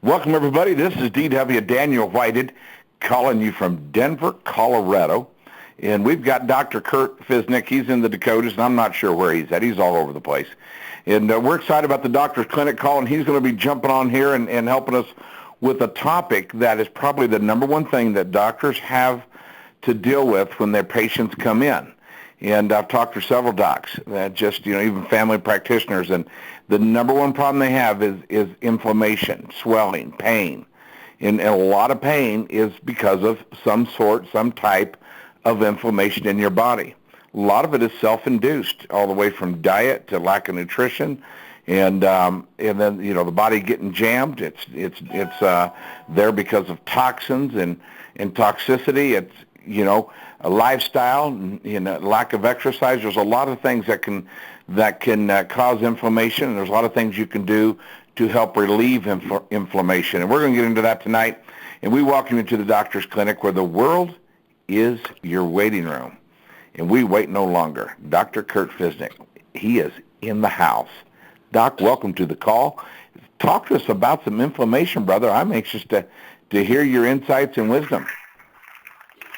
Welcome, everybody. This is D.W. Daniel Whited calling you from Denver, Colorado. And we've got Dr. Kurt Fiznick. He's in the Dakotas, and I'm not sure where he's at. He's all over the place. And we're excited about the doctor's clinic call, and he's going to be jumping on here and helping us with a topic that is probably the number one thing that doctors have to deal with when their patients come in. And I've talked to several docs, that just, even family practitioners, and the number one problem they have is inflammation, swelling, pain. And a lot of pain is because of some type of inflammation in your body. A lot of it is self-induced, all the way from diet to lack of nutrition, and then the body getting jammed. It's there because of toxins and toxicity. It's a lifestyle, lack of exercise. There's a lot of things that can cause inflammation, and there's a lot of things you can do to help relieve inflammation. And we're going to get into that tonight. And we welcome you to the doctor's clinic, where the world is your waiting room. And we wait no longer. Dr. Kurt Fiznick, he is in the house. Doc, welcome to the call. Talk to us about some inflammation, brother. I'm anxious to hear your insights and wisdom.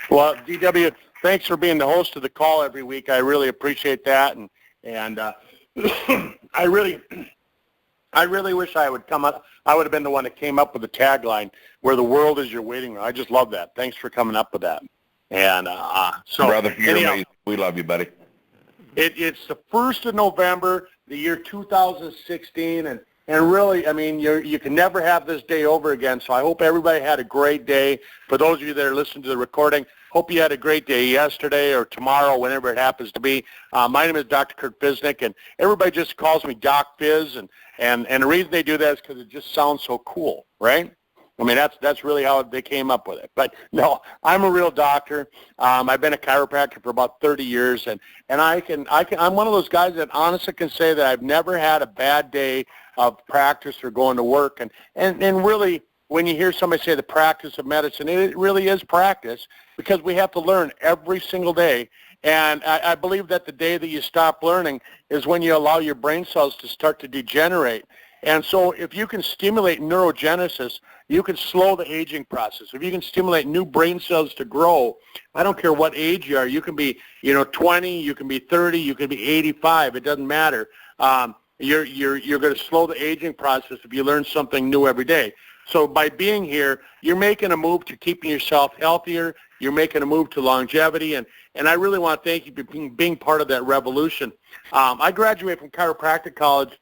Well, DW, thanks for being the host of the call every week. I really appreciate that, and I really wish I would come up. I would have been the one that came up with the tagline, "Where the world is your waiting room." I just love that. Thanks for coming up with that. And so, brother, you're amazing. We love you, buddy. It's the 1st of November, the year 2016, and really, you can never have this day over again. So I hope everybody had a great day. For those of you that are listening to the recording, hope you had a great day yesterday or tomorrow, whenever it happens to be. My name is Dr. Kurt Fiznick, and everybody just calls me Doc Fizz, and the reason they do that is because it just sounds so cool, right? That's really how they came up with it. But no, I'm a real doctor. I've been a chiropractor for about 30 years, and I'm one of those guys that honestly can say that I've never had a bad day of practice or going to work. And really, when you hear somebody say the practice of medicine, it really is practice, because we have to learn every single day. And I believe that the day that you stop learning is when you allow your brain cells to start to degenerate. And so if you can stimulate neurogenesis, you can slow the aging process. If you can stimulate new brain cells to grow, I don't care what age you are. You can be, 20, you can be 30, you can be 85. It doesn't matter. You're going to slow the aging process if you learn something new every day. So by being here, you're making a move to keeping yourself healthier. You're making a move to longevity, and I really want to thank you for being part of that revolution. I graduated from chiropractic college,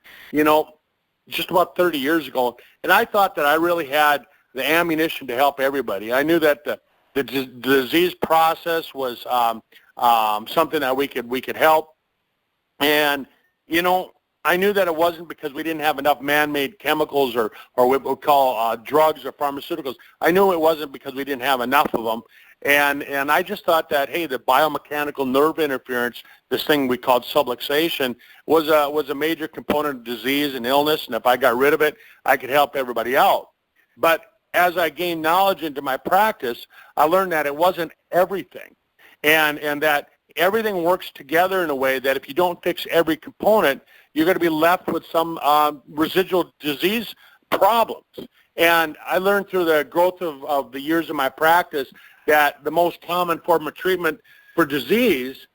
just about 30 years ago, and I thought that I really had the ammunition to help everybody. I knew that the disease process was something that we could help, and I knew that it wasn't because we didn't have enough man-made chemicals or what we call drugs or pharmaceuticals. I knew it wasn't because we didn't have enough of them. And I just thought that, hey, the biomechanical nerve interference, this thing we called subluxation, was a major component of disease and illness, and if I got rid of it, I could help everybody out. But as I gained knowledge into my practice, I learned that it wasn't everything, and that everything works together in a way that if you don't fix every component, you're going to be left with some residual disease problems. And I learned through the growth of the years of my practice that the most common form of treatment for disease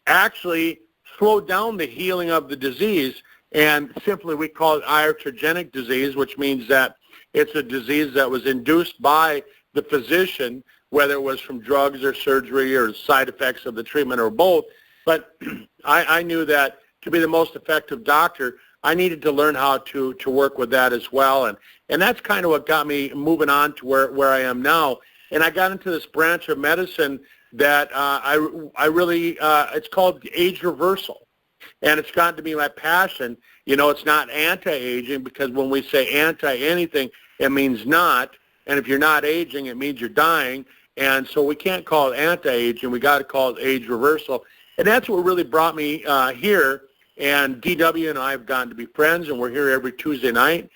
actually slowed down the healing of the disease, and simply we call it iatrogenic disease, which means that it's a disease that was induced by the physician, whether it was from drugs or surgery or side effects of the treatment or both. But I knew that to be the most effective doctor, I needed to learn how to work with that as well, and that's kind of what got me moving on to where I am now. And I got into this branch of medicine that I really, it's called age reversal. And it's gotten to be my passion. It's not anti-aging, because when we say anti-anything, it means not. And if you're not aging, it means you're dying. And so we can't call it anti-aging. We got to call it age reversal. And that's what really brought me here. And DW and I have gotten to be friends, and we're here every Tuesday night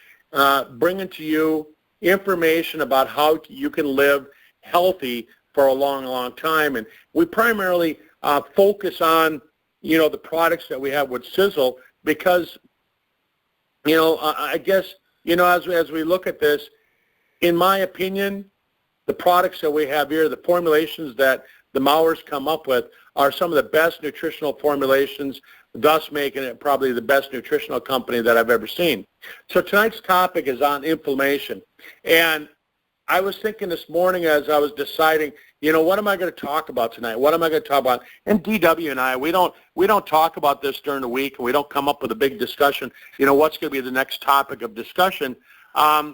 bringing to you information about how you can live healthy for a long, long time. And we primarily focus on, the products that we have with Sisel, because, I guess, as we look at this, in my opinion, the products that we have here, the formulations that the Mauers come up with, are some of the best nutritional formulations, thus making it probably the best nutritional company that I've ever seen. So tonight's topic is on inflammation. And I was thinking this morning as I was deciding, what am I going to talk about tonight? What am I going to talk about? And DW and I, we don't talk about this during the week, and we don't come up with a big discussion. What's going to be the next topic of discussion?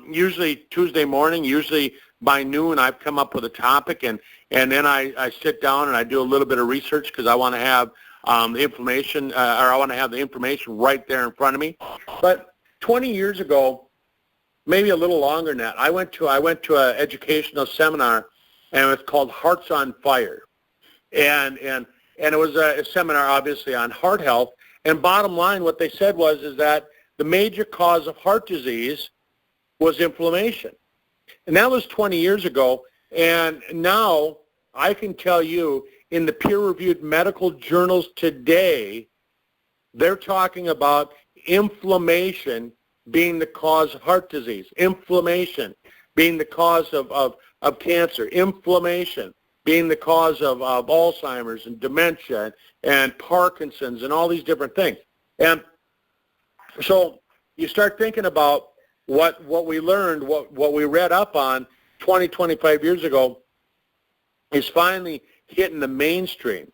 Usually Tuesday morning, usually by noon, I've come up with a topic, and then I sit down and I do a little bit of research because I want to have the information, or I want to have the information right there in front of me. But 20 years ago, maybe a little longer than that, I went to an educational seminar, and it was called Hearts on Fire, and it was a seminar obviously on heart health. And bottom line, what they said is that the major cause of heart disease was inflammation. And that was 20 years ago. And now I can tell you in the peer-reviewed medical journals today, they're talking about inflammation being the cause of heart disease, inflammation being the cause of cancer, inflammation being the cause of Alzheimer's and dementia and Parkinson's and all these different things. And so you start thinking about what we learned, what we read up on 20, 25 years ago is finally hitting the mainstream.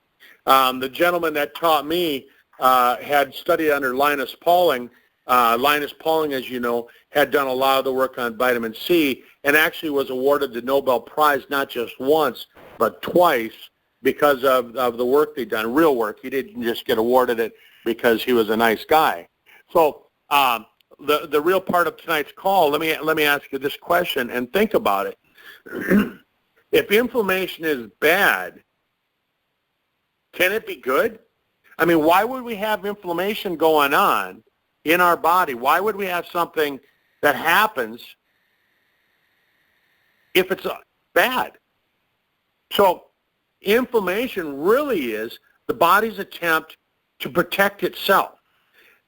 The gentleman that taught me had studied under Linus Pauling. Linus Pauling, as you know, had done a lot of the work on vitamin C and actually was awarded the Nobel Prize not just once but twice because of the work they'd done, real work. He didn't just get awarded it because he was a nice guy. So the real part of tonight's call, let me ask you this question and think about it. If inflammation is bad, can it be good? I mean, why would we have inflammation going on in our body? Why would we have something that happens if it's bad? So inflammation really is the body's attempt to protect itself.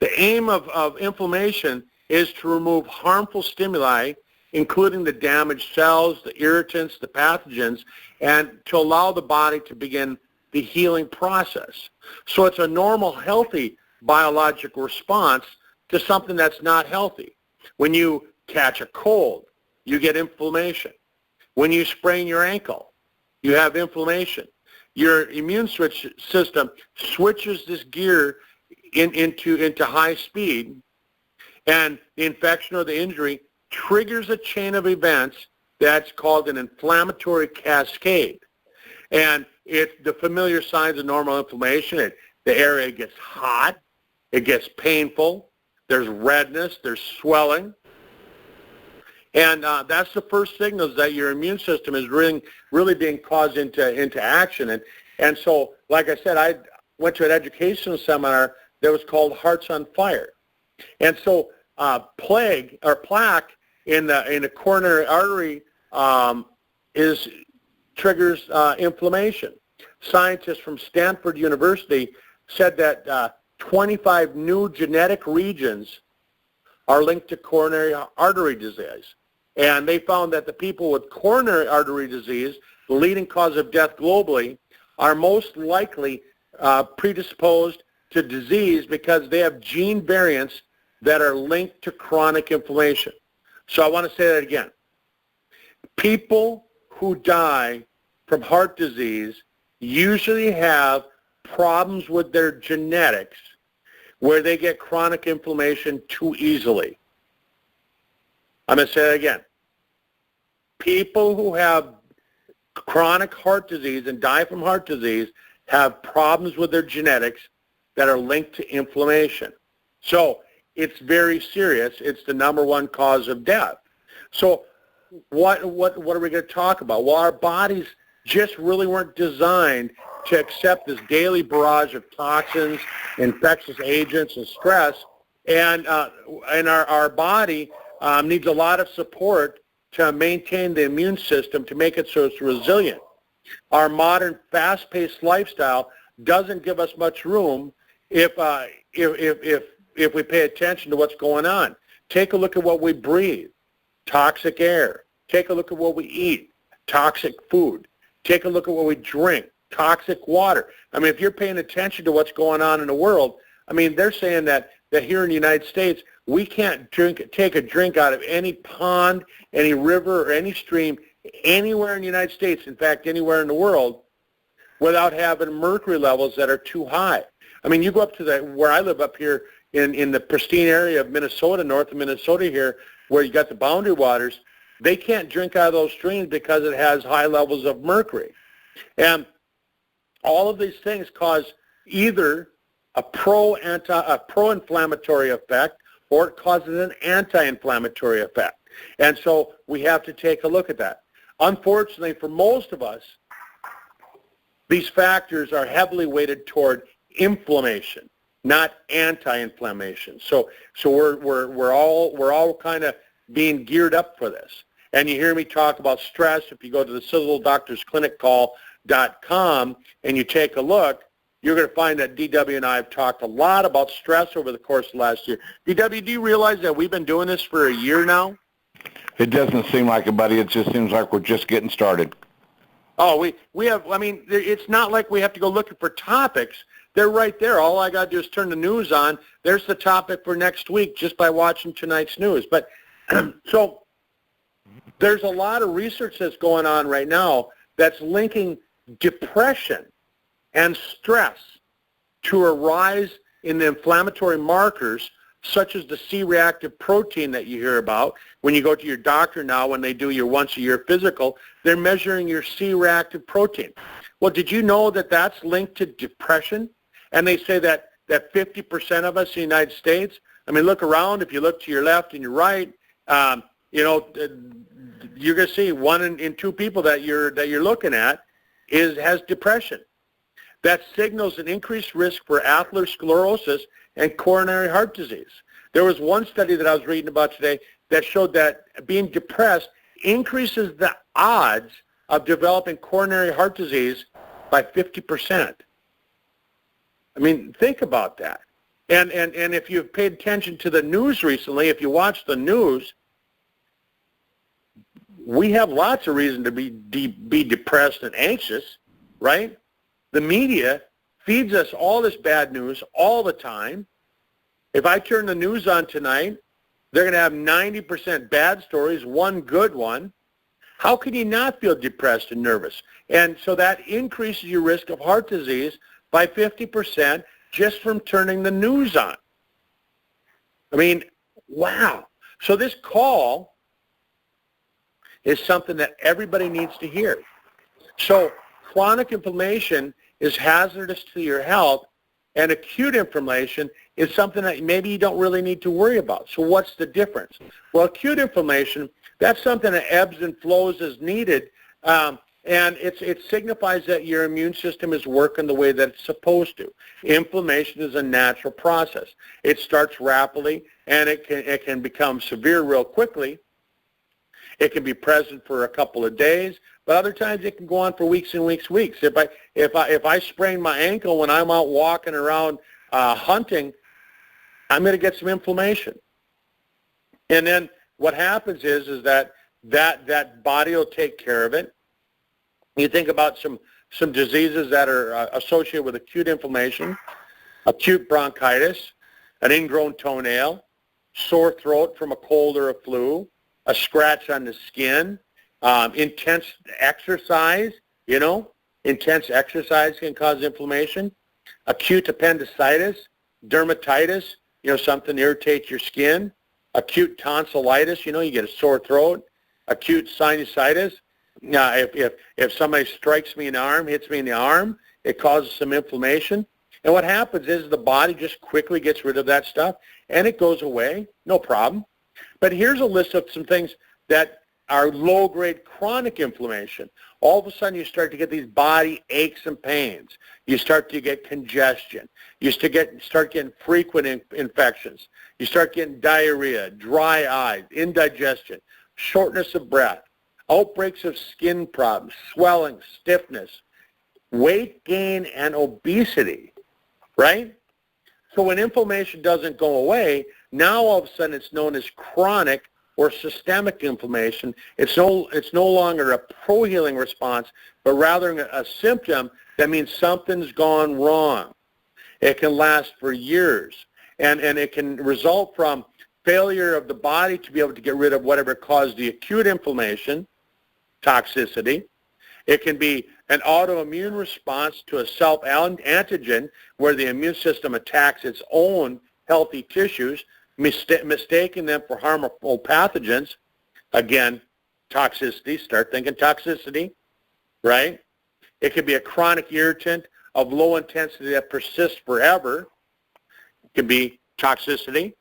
The aim of inflammation is to remove harmful stimuli, including the damaged cells, the irritants, the pathogens, and to allow the body to begin the healing process. So it's a normal, healthy biological response to something that's not healthy. When you catch a cold, you get inflammation. When you sprain your ankle, you have inflammation. Your immune system switches this gear into high speed, and the infection or the injury triggers a chain of events that's called an inflammatory cascade. And it's the familiar signs of normal inflammation. The area gets hot, it gets painful, there's redness, there's swelling. And that's the first signals that your immune system is really being caused into action. And so, like I said, I went to an educational seminar that was called Hearts on Fire. And so plaque in the coronary artery triggers inflammation. Scientists from Stanford University said that 25 new genetic regions are linked to coronary artery disease. And they found that the people with coronary artery disease, the leading cause of death globally, are most likely predisposed to disease because they have gene variants that are linked to chronic inflammation. So I want to say that again. People who die from heart disease usually have problems with their genetics where they get chronic inflammation too easily. I'm going to say that again. People who have chronic heart disease and die from heart disease have problems with their genetics that are linked to inflammation. So it's very serious. It's the number one cause of death. So what are we going to talk about? Well, our bodies just really weren't designed to accept this daily barrage of toxins, infectious agents, and stress. And our body needs a lot of support to maintain the immune system to make it so it's resilient. Our modern fast-paced lifestyle doesn't give us much room if we pay attention to what's going on. Take a look at what we breathe. Toxic air, Take a look at what we eat, toxic food. Take a look at what we drink, toxic water. I mean, if you're paying attention to what's going on in the world, I mean, they're saying that here in the United States, we can't take a drink out of any pond, any river, or any stream anywhere in the United States, in fact, anywhere in the world, without having mercury levels that are too high. I mean, you go up to where I live up here in the pristine area of Minnesota, north of Minnesota here, where you got the boundary waters, they can't drink out of those streams because it has high levels of mercury. And all of these things cause either a pro-inflammatory effect, or it causes an anti-inflammatory effect. And so we have to take a look at that. Unfortunately, for most of us, these factors are heavily weighted toward inflammation, not anti-inflammation. So we're all kind of being geared up for this. And you hear me talk about stress. If you go to the SiselDoctorsClinicCall.com and you take a look, you're going to find that DW and I have talked a lot about stress over the course of the last year. DW, do you realize that we've been doing this for a year now? It doesn't seem like it, buddy. It just seems like we're just getting started. Oh, we have, I mean, it's not like we have to go looking for topics. They're right there. All I got to do is turn the news on. There's the topic for next week just by watching tonight's news. But so there's a lot of research that's going on right now that's linking depression and stress to a rise in the inflammatory markers such as the C-reactive protein that you hear about. When you go to your doctor now, when they do your once-a-year physical, they're measuring your C-reactive protein. Well, did you know that that's linked to depression? And they say that 50% of us in the United States, I mean, look around. If you look to your left and your right, you know, you're going to see 1 in 2 people that you're looking at has depression. That signals an increased risk for atherosclerosis and coronary heart disease. There was one study that I was reading about today that showed that being depressed increases the odds of developing coronary heart disease by 50%. I mean, think about that. And if you've paid attention to the news recently, if you watch the news, we have lots of reason to be depressed and anxious, right? The media feeds us all this bad news all the time. If I turn the news on tonight, they're going to have 90% bad stories, 1 good one. How can you not feel depressed and nervous? And so that increases your risk of heart disease by 50% just from turning the news on. I mean, wow. So this call is something that everybody needs to hear. So chronic inflammation is hazardous to your health, and acute inflammation is something that maybe you don't really need to worry about. So what's the difference? Well, acute inflammation, that's something that ebbs and flows as needed, and it signifies that your immune system is working the way that it's supposed to. Inflammation is a natural process. It starts rapidly, and it can become severe real quickly. It can be present for a couple of days, but other times it can go on for weeks and weeks, weeks. If I sprain my ankle when I'm out walking around hunting, I'm going to get some inflammation. And then what happens is that body will take care of it. You think about some diseases that are associated with acute inflammation, acute bronchitis, an ingrown toenail, sore throat from a cold or a flu, a scratch on the skin, intense exercise, you know, intense exercise can cause inflammation, acute appendicitis, dermatitis, you know, something irritates your skin, acute tonsillitis, you know, you get a sore throat, acute sinusitis. Now, if somebody strikes me in the arm, hits me in the arm, it causes some inflammation. And what happens is the body just quickly gets rid of that stuff, and it goes away, no problem. But here's a list of some things that are low-grade chronic inflammation. All of a sudden, you start to get these body aches and pains. You start to get congestion. You start getting frequent infections. You start getting diarrhea, dry eyes, indigestion, shortness of breath, outbreaks of skin problems, swelling, stiffness, weight gain, and obesity, right? So when inflammation doesn't go away, now all of a sudden it's known as chronic or systemic inflammation, it's no longer a pro-healing response, but rather a symptom that means something's gone wrong. It can last for years, and it can result from failure of the body to be able to get rid of whatever caused the acute inflammation, toxicity. It can be an autoimmune response to a self-antigen where the immune system attacks its own healthy tissues, mistaking them for harmful pathogens. Again, toxicity. Start thinking toxicity, right? It could be a chronic irritant of low intensity that persists forever. It can be toxicity.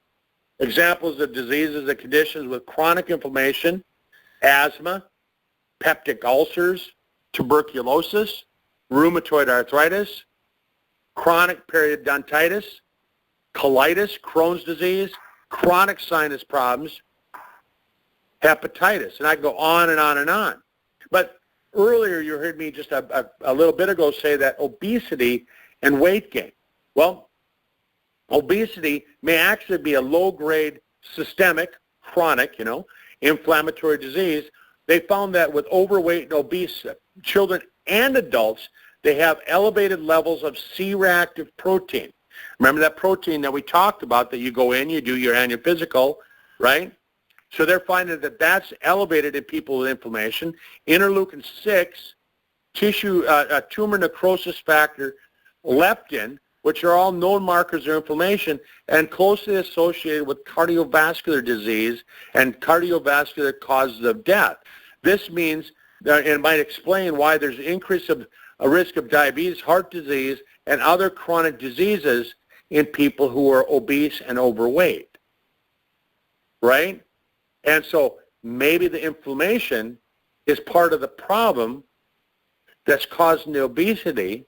Examples of diseases and conditions with chronic inflammation: asthma, peptic ulcers, tuberculosis, rheumatoid arthritis, chronic periodontitis, colitis, Crohn's disease, chronic sinus problems, hepatitis, and I can go on and on and on. But earlier you heard me just a little bit ago say that obesity and weight gain. Well, obesity may actually be a low-grade systemic, chronic, inflammatory disease. They found that with overweight and obese children and adults, they have elevated levels of C-reactive protein. Remember that protein that we talked about that you go in, you do your annual physical, right? So they're finding that that's elevated in people with inflammation. Interleukin-6, tumor necrosis factor, leptin, which are all known markers of inflammation and closely associated with cardiovascular disease and cardiovascular causes of death. This means that it might explain why there's an increase of a risk of diabetes, heart disease, and other chronic diseases in people who are obese and overweight, right? And so maybe the inflammation is part of the problem that's causing the obesity,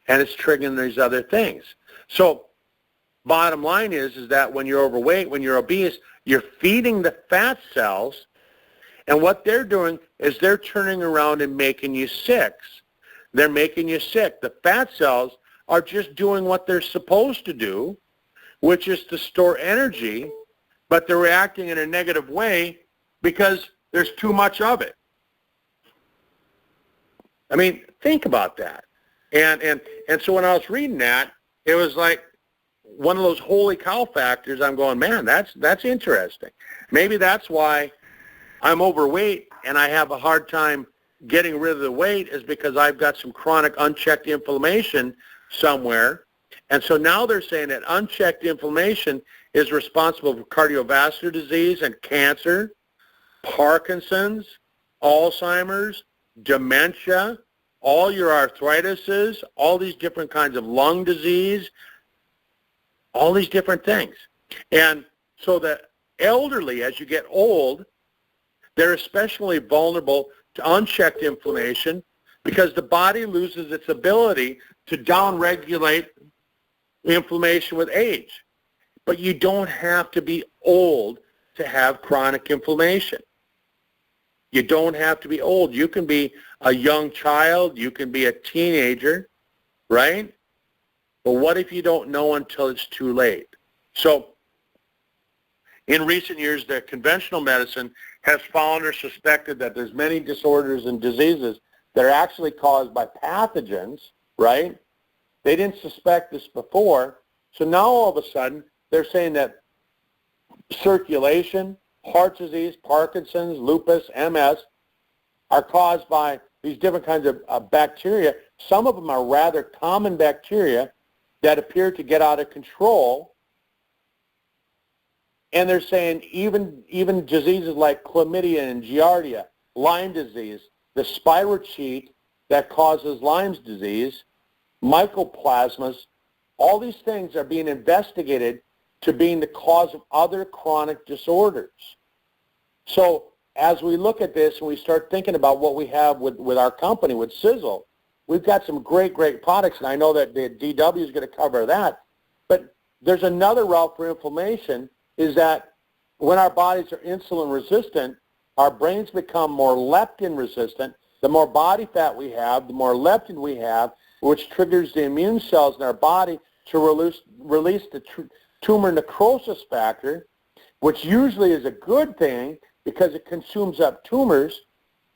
and it's triggering these other things. So bottom line is that when you're overweight, when you're obese, you're feeding the fat cells, and what they're doing is they're turning around and making you sick. They're making you sick. The fat cells are just doing what they're supposed to do, which is to store energy, but they're reacting in a negative way because there's too much of it. I mean, think about that. And so when I was reading that, it was like one of those holy cow factors. I'm going, man, that's interesting. Maybe that's why I'm overweight and I have a hard time getting rid of the weight, is because I've got some chronic unchecked inflammation somewhere. And so now they're saying that unchecked inflammation is responsible for cardiovascular disease and cancer, Parkinson's, Alzheimer's, dementia, all your arthritises, all these different kinds of lung disease, all these different things. And so the elderly, as you get old, they're especially vulnerable to unchecked inflammation because the body loses its ability to downregulate inflammation with age. But you don't have to be old to have chronic inflammation. You don't have to be old. You can be a young child. You can be a teenager, right? But what if you don't know until it's too late? So in recent years, the conventional medicine has found or suspected that there's many disorders and diseases that are actually caused by pathogens, right? They didn't suspect this before. So now all of a sudden, they're saying that circulation, heart disease, Parkinson's, lupus, MS are caused by these different kinds of bacteria. Some of them are rather common bacteria that appear to get out of control. And they're saying even diseases like chlamydia and giardia, Lyme disease, the spirochete that causes Lyme's disease, mycoplasmas, all these things are being investigated to being the cause of other chronic disorders. So as we look at this and we start thinking about what we have with our company, with Sisel, we've got some great products, and I know that the DW is going to cover that. But there's another route for inflammation, is that when our bodies are insulin resistant, our brains become more leptin resistant. The more body fat we have, the more leptin we have, which triggers the immune cells in our body to release the tumor necrosis factor, which usually is a good thing because it consumes up tumors,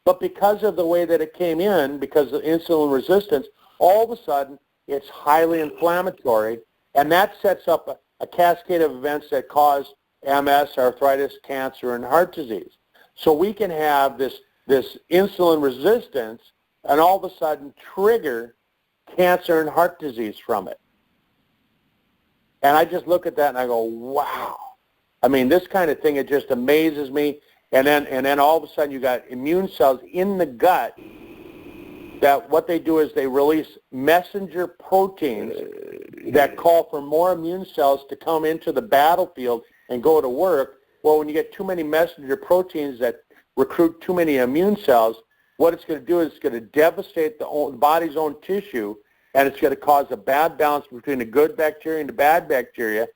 but because of the way that it came in, because of insulin resistance, all of a sudden it's highly inflammatory, and that sets up a cascade of events that cause MS, arthritis, cancer, and heart disease. So we can have this insulin resistance and all of a sudden trigger cancer and heart disease from it. And I just look at that and I go, wow. I mean, this kind of thing, it just amazes me. And then all of a sudden you got immune cells in the gut that what they do is they release messenger proteins that call for more immune cells to come into the battlefield and go to work. Well, when you get too many messenger proteins that recruit too many immune cells, what it's going to do is it's going to devastate the body's own tissue, and it's going to cause a bad balance between the good bacteria and the bad bacteria,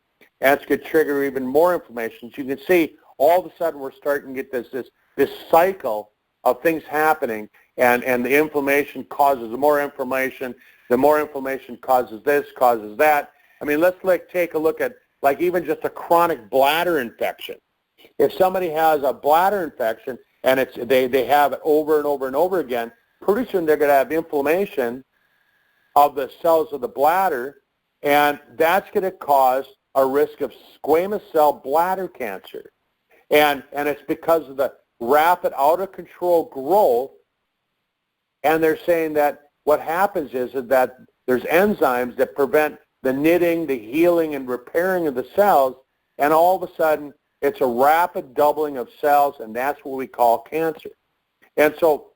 and it's going to trigger even more inflammation. So you can see all of a sudden we're starting to get this cycle of things happening, and the inflammation causes more inflammation. The more inflammation causes this, causes that. I mean, let's take a look at like even just a chronic bladder infection. If somebody has a bladder infection and they have it over and over and over again, pretty soon they're going to have inflammation of the cells of the bladder, and that's going to cause a risk of squamous cell bladder cancer. And it's because of the rapid out-of-control growth, and they're saying that what happens is that there's enzymes that prevent the knitting, the healing, and repairing of the cells, and all of a sudden it's a rapid doubling of cells, and that's what we call cancer. And so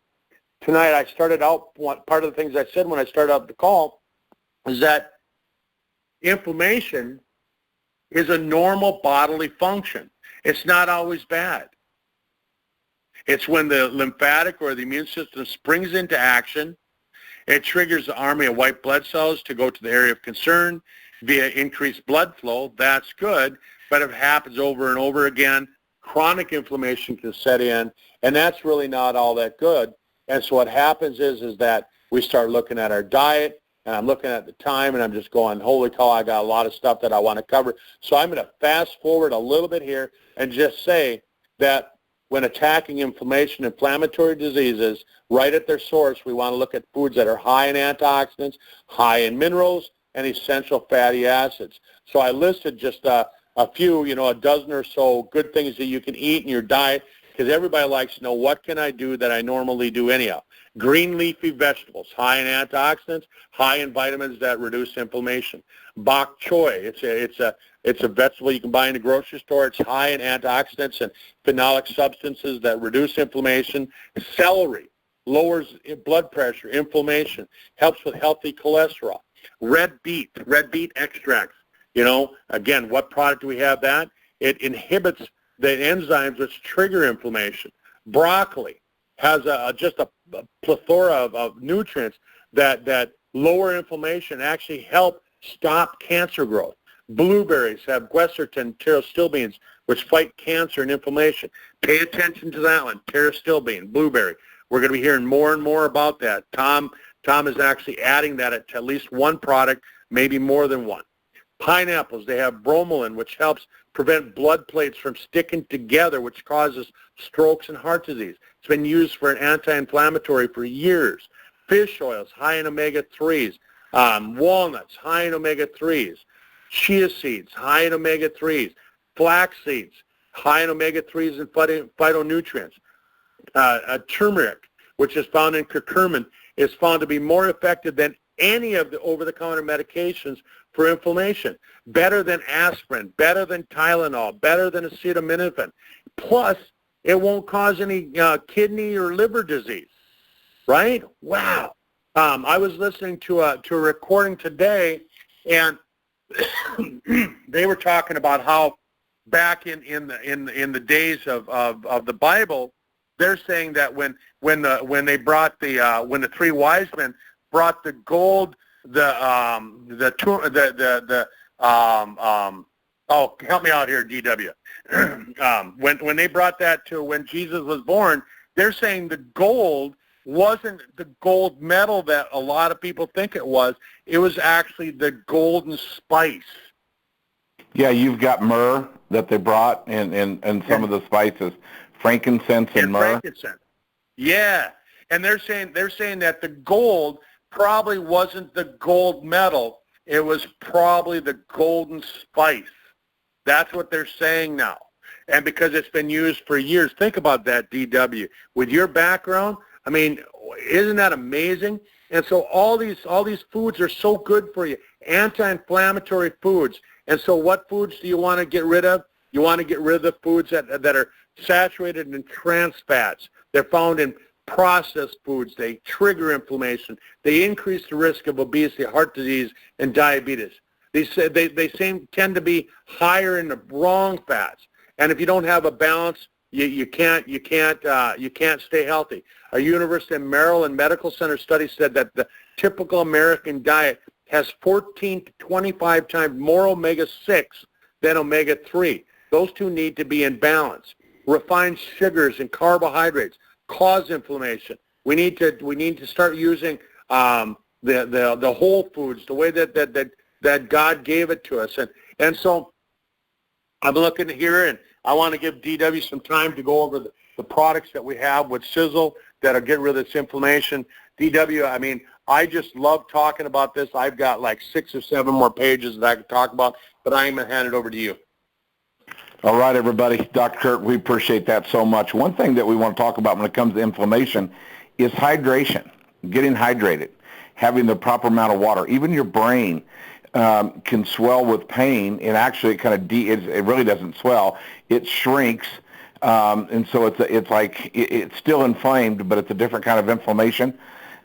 tonight I started out, part of the things I said when I started out the call is that inflammation is a normal bodily function. It's not always bad. It's when the lymphatic or the immune system springs into action. It triggers the army of white blood cells to go to the area of concern via increased blood flow. That's good, but if it happens over and over again, chronic inflammation can set in, and that's really not all that good. And so what happens is that we start looking at our diet, and I'm looking at the time, and I'm just going, holy cow, I got a lot of stuff that I want to cover. So I'm going to fast forward a little bit here and just say that when attacking inflammatory diseases, right at their source, we want to look at foods that are high in antioxidants, high in minerals, and essential fatty acids. So I listed just a few, a dozen or so good things that you can eat in your diet, because everybody likes to know, what can I do that I normally do anyhow? Green leafy vegetables, high in antioxidants, high in vitamins that reduce inflammation. Bok choy, it's a vegetable you can buy in the grocery store. It's high in antioxidants and phenolic substances that reduce inflammation. Celery lowers blood pressure, inflammation, helps with healthy cholesterol. Red beet extracts. Again, what product do we have that? It inhibits the enzymes which trigger inflammation. Broccoli has just a plethora of nutrients that lower inflammation, actually help stop cancer growth. Blueberries have quercetin, pterostilbenes, which fight cancer and inflammation. Pay attention to that one, pterostilbene, blueberry. We're going to be hearing more and more about that. Tom is actually adding that to at least one product, maybe more than one. Pineapples, they have bromelain, which helps prevent blood plates from sticking together, which causes strokes and heart disease. It's been used for an anti-inflammatory for years. Fish oils, high in omega-3s. Walnuts, high in omega-3s. Chia seeds, high in omega-3s. Flax seeds, high in omega-3s and phytonutrients. Turmeric, which is found in curcumin, is found to be more effective than any of the over-the-counter medications for inflammation. Better than aspirin, better than Tylenol, better than acetaminophen. Plus, it won't cause any kidney or liver disease. Right? Wow. I was listening to a recording today, and they were talking about how back in the days of the Bible, they're saying that when the three wise men brought the gold, help me out here, DW. When they brought that to when Jesus was born, they're saying the gold wasn't the gold medal that a lot of people think it was. It was actually the golden spice. Yeah, you've got myrrh that they brought and some of the spices frankincense and myrrh. Frankincense. Yeah, and they're saying that the gold probably wasn't the gold medal. It was probably the golden spice. That's what they're saying now. And because it's been used for years, think about that, DW. With your background, I mean, isn't that amazing? And so all these foods are so good for you, anti-inflammatory foods. And so what foods do you want to get rid of? You want to get rid of the foods that are saturated in trans fats. They're found in processed foods. They trigger inflammation. They increase the risk of obesity, heart disease, and diabetes. They tend to be higher in the wrong fats. And if you don't have a balance, you can't stay healthy. A University of Maryland Medical Center study said that the typical American diet has 14 to 25 times more omega-6 than omega-3. Those two need to be in balance. Refined sugars and carbohydrates cause inflammation. We need to start using the whole foods the way that God gave it to us. And so I'm looking here, and I want to give DW some time to go over the products that we have with Sisel that'll get rid of this inflammation. DW, I mean, I just love talking about this. I've got like 6 or 7 more pages that I could talk about, but I'm going to hand it over to you. All right, everybody. Dr. Kurt, we appreciate that so much. One thing that we want to talk about when it comes to inflammation is hydration, getting hydrated, having the proper amount of water. Even your brain can swell with pain, and actually it really doesn't swell. It shrinks, and so it's still inflamed, but it's a different kind of inflammation.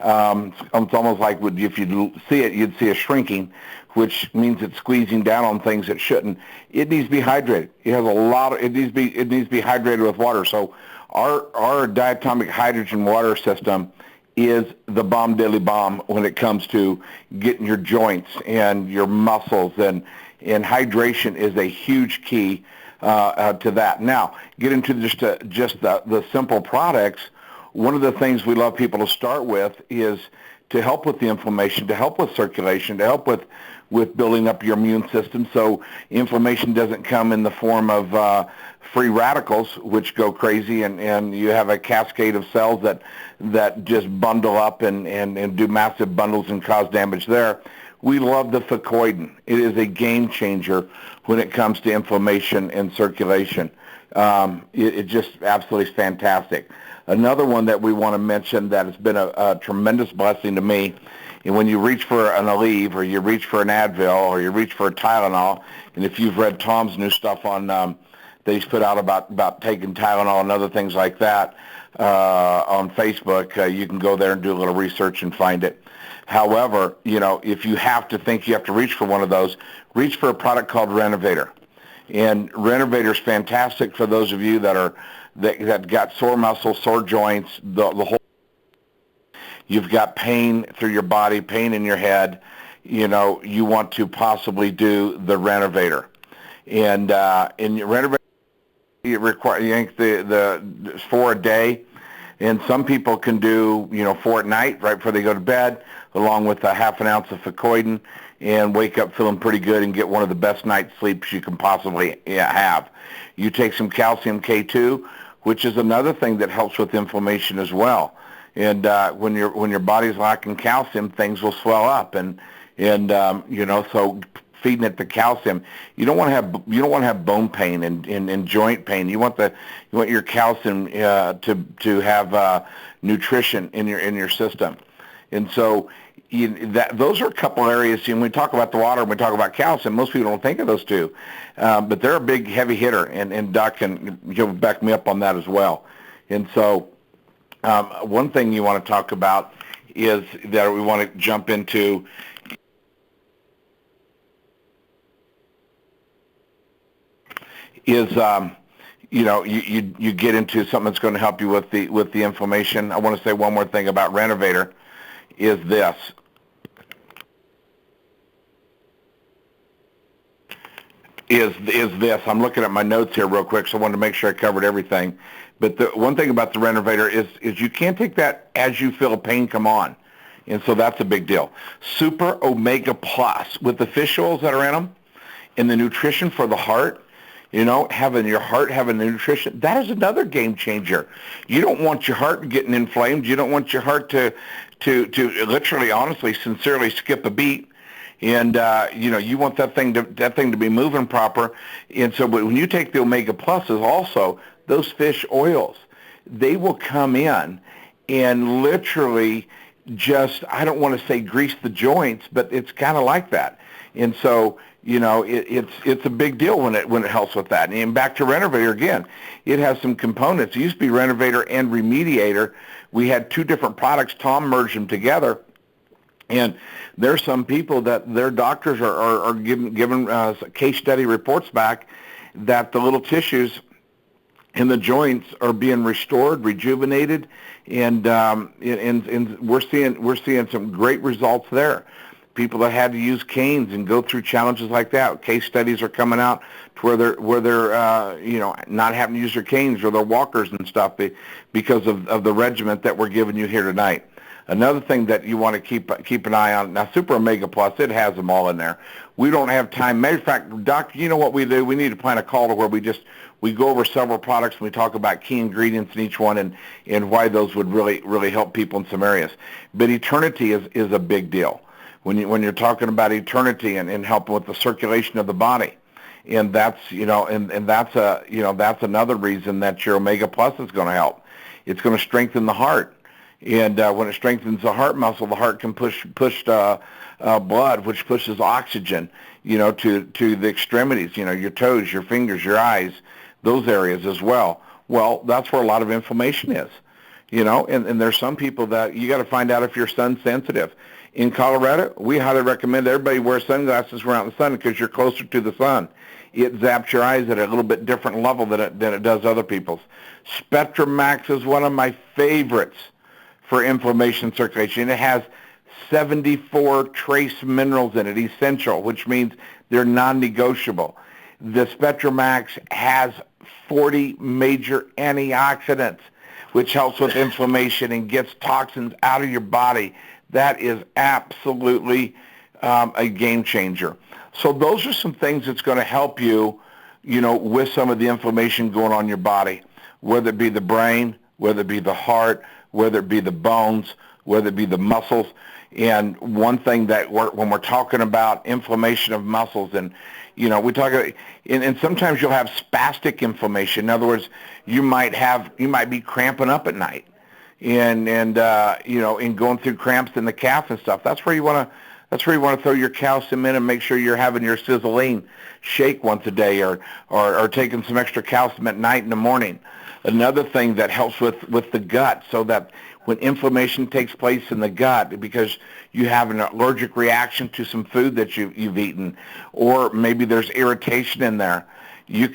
It's almost like if you see it, you'd see a shrinking, which means it's squeezing down on things it shouldn't. It needs to be hydrated. It needs to be hydrated with water. So our diatomic hydrogen water system is the bomb daily bomb when it comes to getting your joints and your muscles, and hydration is a huge key to that. Now, get into just the simple products. One of the things we love people to start with is to help with the inflammation, to help with circulation, to help with building up your immune system so inflammation doesn't come in the form of free radicals, which go crazy, and you have a cascade of cells that just bundle up and do massive bundles and cause damage there. We love the Ficoidin. It is a game changer when it comes to inflammation and circulation. It just absolutely is fantastic. Another one that we want to mention that has been a tremendous blessing to me, and when you reach for an Aleve, or you reach for an Advil, or you reach for a Tylenol, and if you've read Tom's new stuff on that he's put out about taking Tylenol and other things like that on Facebook, you can go there and do a little research and find it. However, if you have to think you have to reach for one of those, reach for a product called Renovator. And Renovator is fantastic for those of you that got sore muscles, sore joints, the whole. You've got pain through your body, pain in your head. You want to possibly do the Renovator, and in your Renovator, you think the 4 a day, and some people can do 4 at night right before they go to bed, along with a half an ounce of Ficoidin, and wake up feeling pretty good and get one of the best night's sleeps you can possibly have. You take some calcium K2, which is another thing that helps with inflammation as well. And when your body's lacking calcium, things will swell up, and so feeding it the calcium. You don't want to have bone pain and joint pain. You want your calcium to have nutrition in your system, and so those are a couple areas. When we talk about the water and we talk about calcium, most people don't think of those two, but they're a big heavy hitter, and Doc can back me up on that as well. And so one thing you want to talk about is that we want to jump into is you get into something that's going to help you with the inflammation. I want to say one more thing about Renovator is this. Is this. I'm looking at my notes here real quick, so I wanted to make sure I covered everything. But the one thing about the Renovator is you can't take that as you feel pain come on. And so that's a big deal. Super Omega Plus with the fish oils that are in them and the nutrition for the heart, Having your heart, having the nutrition, that is another game changer. You don't want your heart getting inflamed. You don't want your heart to literally, honestly, sincerely skip a beat. And, you want that thing to be moving proper. And so when you take the Omega Pluses also, those fish oils, they will come in and literally just, I don't want to say grease the joints, but it's kind of like that. And so, it's a big deal when it helps with that. And back to Renovator again, it has some components. It used to be Renovator and Remediator. We had two different products. Tom merged them together. And there's some people that their doctors are giving case study reports back that the little tissues in the joints are being restored, rejuvenated, and we're seeing some great results there. People that had to use canes and go through challenges like that. Case studies are coming out to where they're not having to use their canes or their walkers and stuff because of the regimen that we're giving you here tonight. Another thing that you want to keep an eye on, now Super Omega Plus, it has them all in there. We don't have time. Matter of fact, Doc, you know what we do? We need to plan a call to where we go over several products and we talk about key ingredients in each one and why those would really help people in some areas. But Eternity is a big deal when you're talking about Eternity and helping with the circulation of the body. And that's that's another reason that your Omega Plus is going to help. It's going to strengthen the heart. And when it strengthens the heart muscle, the heart can push blood, which pushes oxygen, to the extremities, your toes, your fingers, your eyes, those areas as well. Well, that's where a lot of inflammation is, and there's some people that you got to find out if you're sun sensitive. In Colorado, we highly recommend everybody wear sunglasses when out in the sun because you're closer to the sun. It zaps your eyes at a little bit different level than it does other people's. Spectrum Max is one of my favorites for inflammation circulation. It has 74 trace minerals in it, essential, which means they're non-negotiable. The Spectrum Max has 40 major antioxidants, which helps with inflammation and gets toxins out of your body. That is absolutely a game changer. So those are some things that's going to help you, with some of the inflammation going on in your body, whether it be the brain, whether it be the heart, whether it be the bones, whether it be the muscles. And one thing that when we're talking about inflammation of muscles, and we talk about, and sometimes you'll have spastic inflammation. In other words, you might be cramping up at night, and going through cramps in the calf and stuff. That's where you want to throw your calcium in and make sure you're having your Siseline shake once a day, or taking some extra calcium at night and the morning. Another thing that helps with the gut, so that when inflammation takes place in the gut because you have an allergic reaction to some food that you've eaten, or maybe there's irritation in there, you'll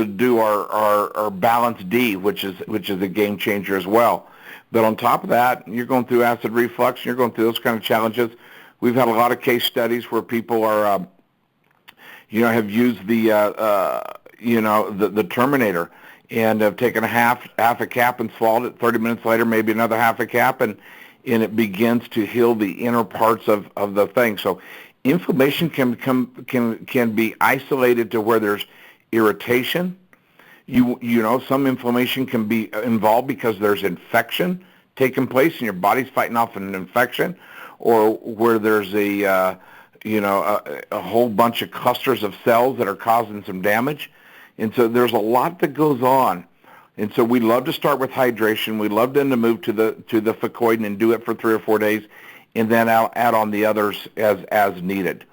do our Balance D, which is a game changer as well. But on top of that, you're going through acid reflux, and you're going through those kind of challenges. We've had a lot of case studies where people are have used the Terminator and have taken half a cap and swallowed it. 30 minutes later, maybe another half a cap, and it begins to heal the inner parts of the thing. So inflammation can be isolated to where there's irritation. Some inflammation can be involved because there's infection taking place and your body's fighting off an infection, or where there's a whole bunch of clusters of cells that are causing some damage. And so there's a lot that goes on. And so we love to start with hydration. We love then to move to the Ficoidin and do it for 3 or 4 days, and then I'll add on the others as needed.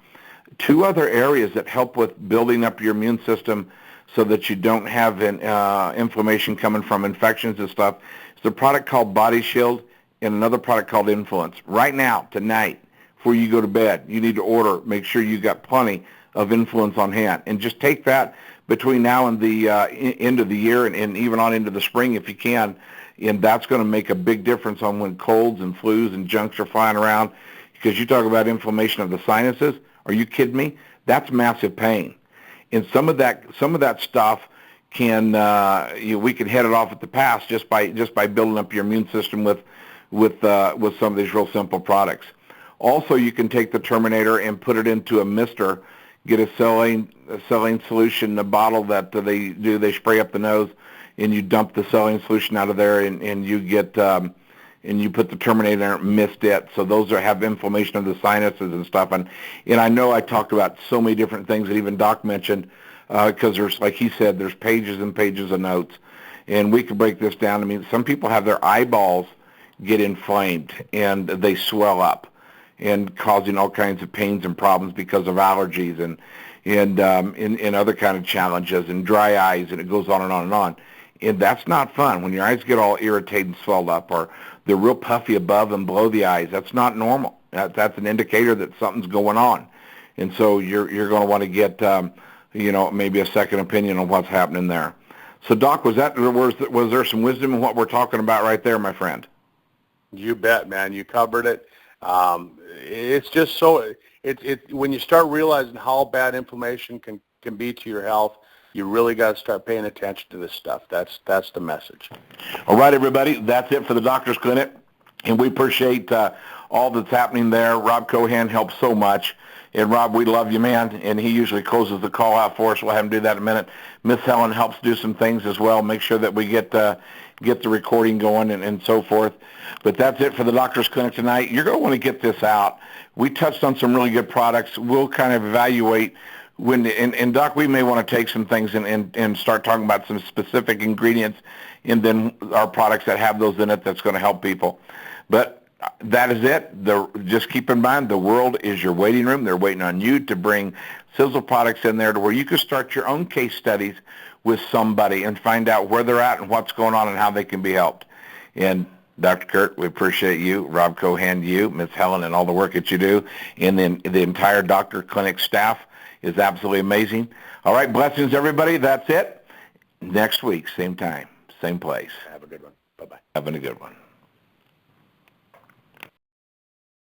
Two other areas that help with building up your immune system so that you don't have inflammation coming from infections and stuff is a product called Body Shield and another product called Influence. Right now, tonight, before you go to bed, you need to order. Make sure you got plenty of Influence on hand. And just take that between now and the end of the year and even on into the spring if you can. And that's going to make a big difference on when colds and flus and junks are flying around. Because you talk about inflammation of the sinuses. Are you kidding me? That's massive pain. And some of that stuff can we can head it off at the pass just by building up your immune system with some of these real simple products. Also, you can take the Terminator and put it into a mister, get a saline solution in a bottle that they spray up the nose, and you dump the saline solution out of there, and you get and you put the Terminator in there, missed it. So those have inflammation of the sinuses and stuff. And I know I talked about so many different things that even Doc mentioned, because there's, like he said, there's pages and pages of notes. And we could break this down. I mean, some people have their eyeballs get inflamed and they swell up and causing all kinds of pains and problems because of allergies and other kind of challenges and dry eyes, and it goes on and on and on. And that's not fun. When your eyes get all irritated and swelled up, or they're real puffy above and below the eyes, that's not normal. That's an indicator that something's going on. And so you're going to want to get, maybe a second opinion on what's happening there. So, Doc, was there some wisdom in what we're talking about right there, my friend? You bet, man. You covered it. It's just so when you start realizing how bad inflammation can be to your health, you really got to start paying attention to this stuff. That's the message. All right, everybody. That's it for the Doctor's Clinic, and we appreciate all that's happening there. Rob Cohan helps so much. And, Rob, we love you, man, and he usually closes the call out for us. We'll have him do that in a minute. Miss Helen helps do some things as well, make sure that we get the recording going and so forth. But that's it for the Doctor's Clinic tonight. You're going to want to get this out. We touched on some really good products. We'll kind of evaluate and Doc, we may want to take some things and start talking about some specific ingredients and then our products that have those in it that's going to help people. But that is it. Just keep in mind, the world is your waiting room. They're waiting on you to bring Sisel products in there to where you can start your own case studies with somebody and find out where they're at and what's going on and how they can be helped. And Dr. Kurt, we appreciate you. Rob Cohan, you, Ms. Helen, and all the work that you do. And then the entire Doctor Clinic staff is absolutely amazing. All right, blessings, everybody. That's it. Next week, same time, same place. Have a good one. Bye-bye. Having a good one.